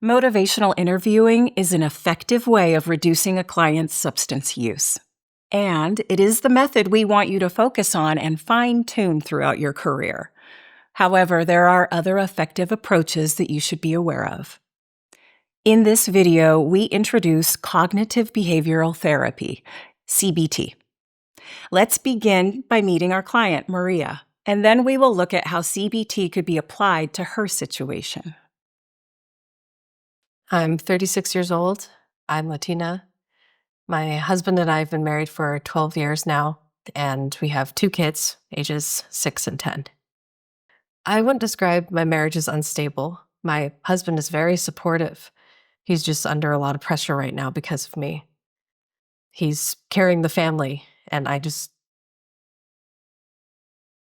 Motivational interviewing is an effective way of reducing a client's substance use. And it is the method we want you to focus on and fine-tune throughout your career. However, there are other effective approaches that you should be aware of. In this video, we introduce cognitive behavioral therapy, CBT. Let's begin by meeting our client, Maria, and then we will look at how CBT could be applied to her situation. I'm 36 years old. I'm Latina. My husband and I have been married for 12 years now, and we have 2 kids, ages 6 and 10. I wouldn't describe my marriage as unstable. My husband is very supportive. He's just under a lot of pressure right now because of me. He's carrying the family, and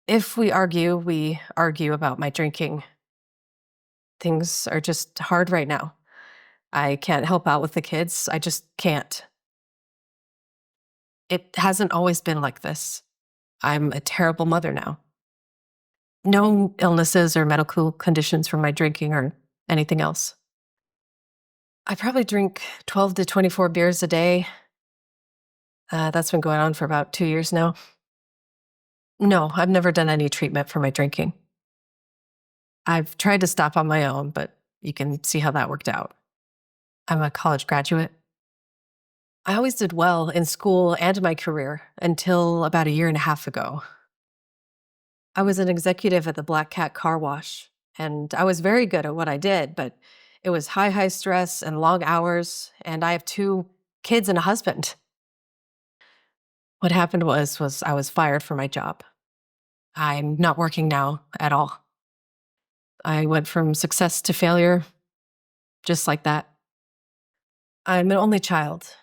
if we argue about my drinking. Things are just hard right now. I can't help out with the kids. I just can't. It hasn't always been like this. I'm a terrible mother now. No illnesses or medical conditions from my drinking or anything else. I probably drink 12 to 24 beers a day. That's been going on for about 2 years now. No, I've never done any treatment for my drinking. I've tried to stop on my own, but you can see how that worked out. I'm a college graduate. I always did well in school and my career until about 1.5 years ago. I was an executive at the Black Cat Car Wash, and I was very good at what I did, but it was high stress and long hours, and I have 2 kids and a husband. What happened was I was fired from my job. I'm not working now at all. I went from success to failure, just like that. I'm an only child.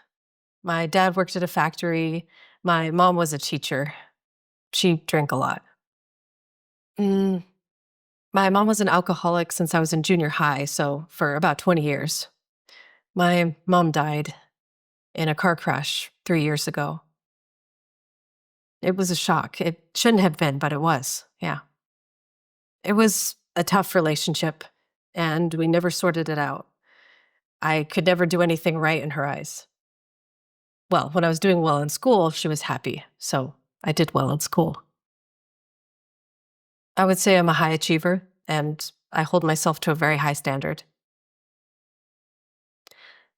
My dad worked at a factory. My mom was a teacher. She drank a lot. My mom was an alcoholic since I was in junior high, so for about 20 years. My mom died in a car crash 3 years ago. It was a shock. It shouldn't have been, but it was, yeah. It was a tough relationship, and we never sorted it out. I could never do anything right in her eyes. Well, when I was doing well in school, she was happy, so I did well in school. I would say I'm a high achiever, and I hold myself to a very high standard.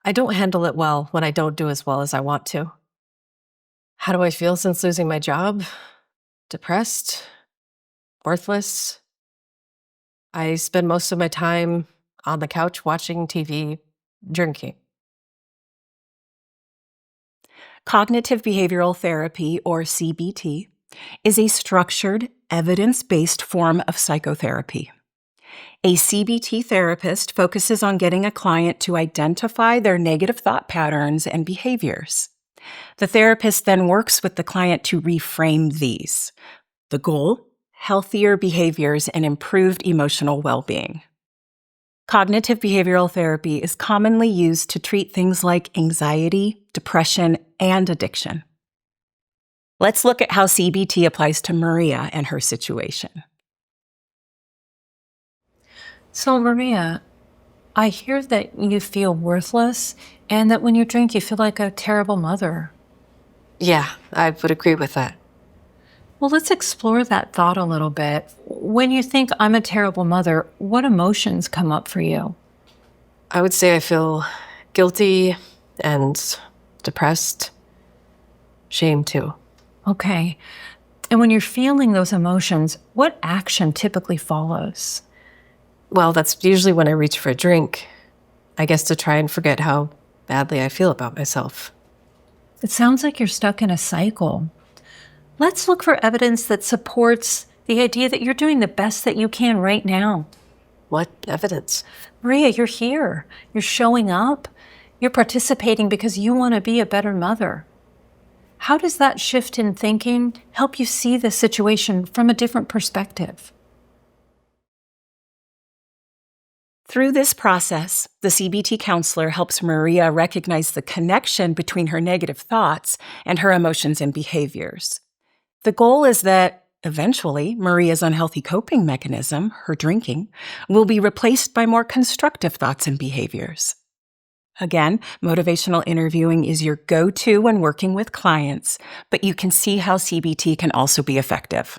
I don't handle it well when I don't do as well as I want to. How do I feel since losing my job? Depressed? Worthless? I spend most of my time on the couch watching TV, drinking. Cognitive behavioral therapy, or CBT, is a structured, evidence-based form of psychotherapy. A CBT therapist focuses on getting a client to identify their negative thought patterns and behaviors. The therapist then works with the client to reframe these. The goal? Healthier behaviors and improved emotional well-being. Cognitive behavioral therapy is commonly used to treat things like anxiety, depression, and addiction. Let's look at how CBT applies to Maria and her situation. So, Maria, I hear that you feel worthless and that when you drink, you feel like a terrible mother. Yeah, I would agree with that. Well, let's explore that thought a little bit. When you think I'm a terrible mother, what emotions come up for you? I would say I feel guilty and depressed. Shame, too. Okay. And when you're feeling those emotions, what action typically follows? Well, that's usually when I reach for a drink. I guess to try and forget how badly I feel about myself. It sounds like you're stuck in a cycle. Let's look for evidence that supports the idea that you're doing the best that you can right now. What evidence? Maria, you're here. You're showing up. You're participating because you want to be a better mother. How does that shift in thinking help you see the situation from a different perspective? Through this process, the CBT counselor helps Maria recognize the connection between her negative thoughts and her emotions and behaviors. The goal is that Eventually, Maria's unhealthy coping mechanism, her drinking, will be replaced by more constructive thoughts and behaviors. Again, motivational interviewing is your go-to when working with clients, but you can see how CBT can also be effective.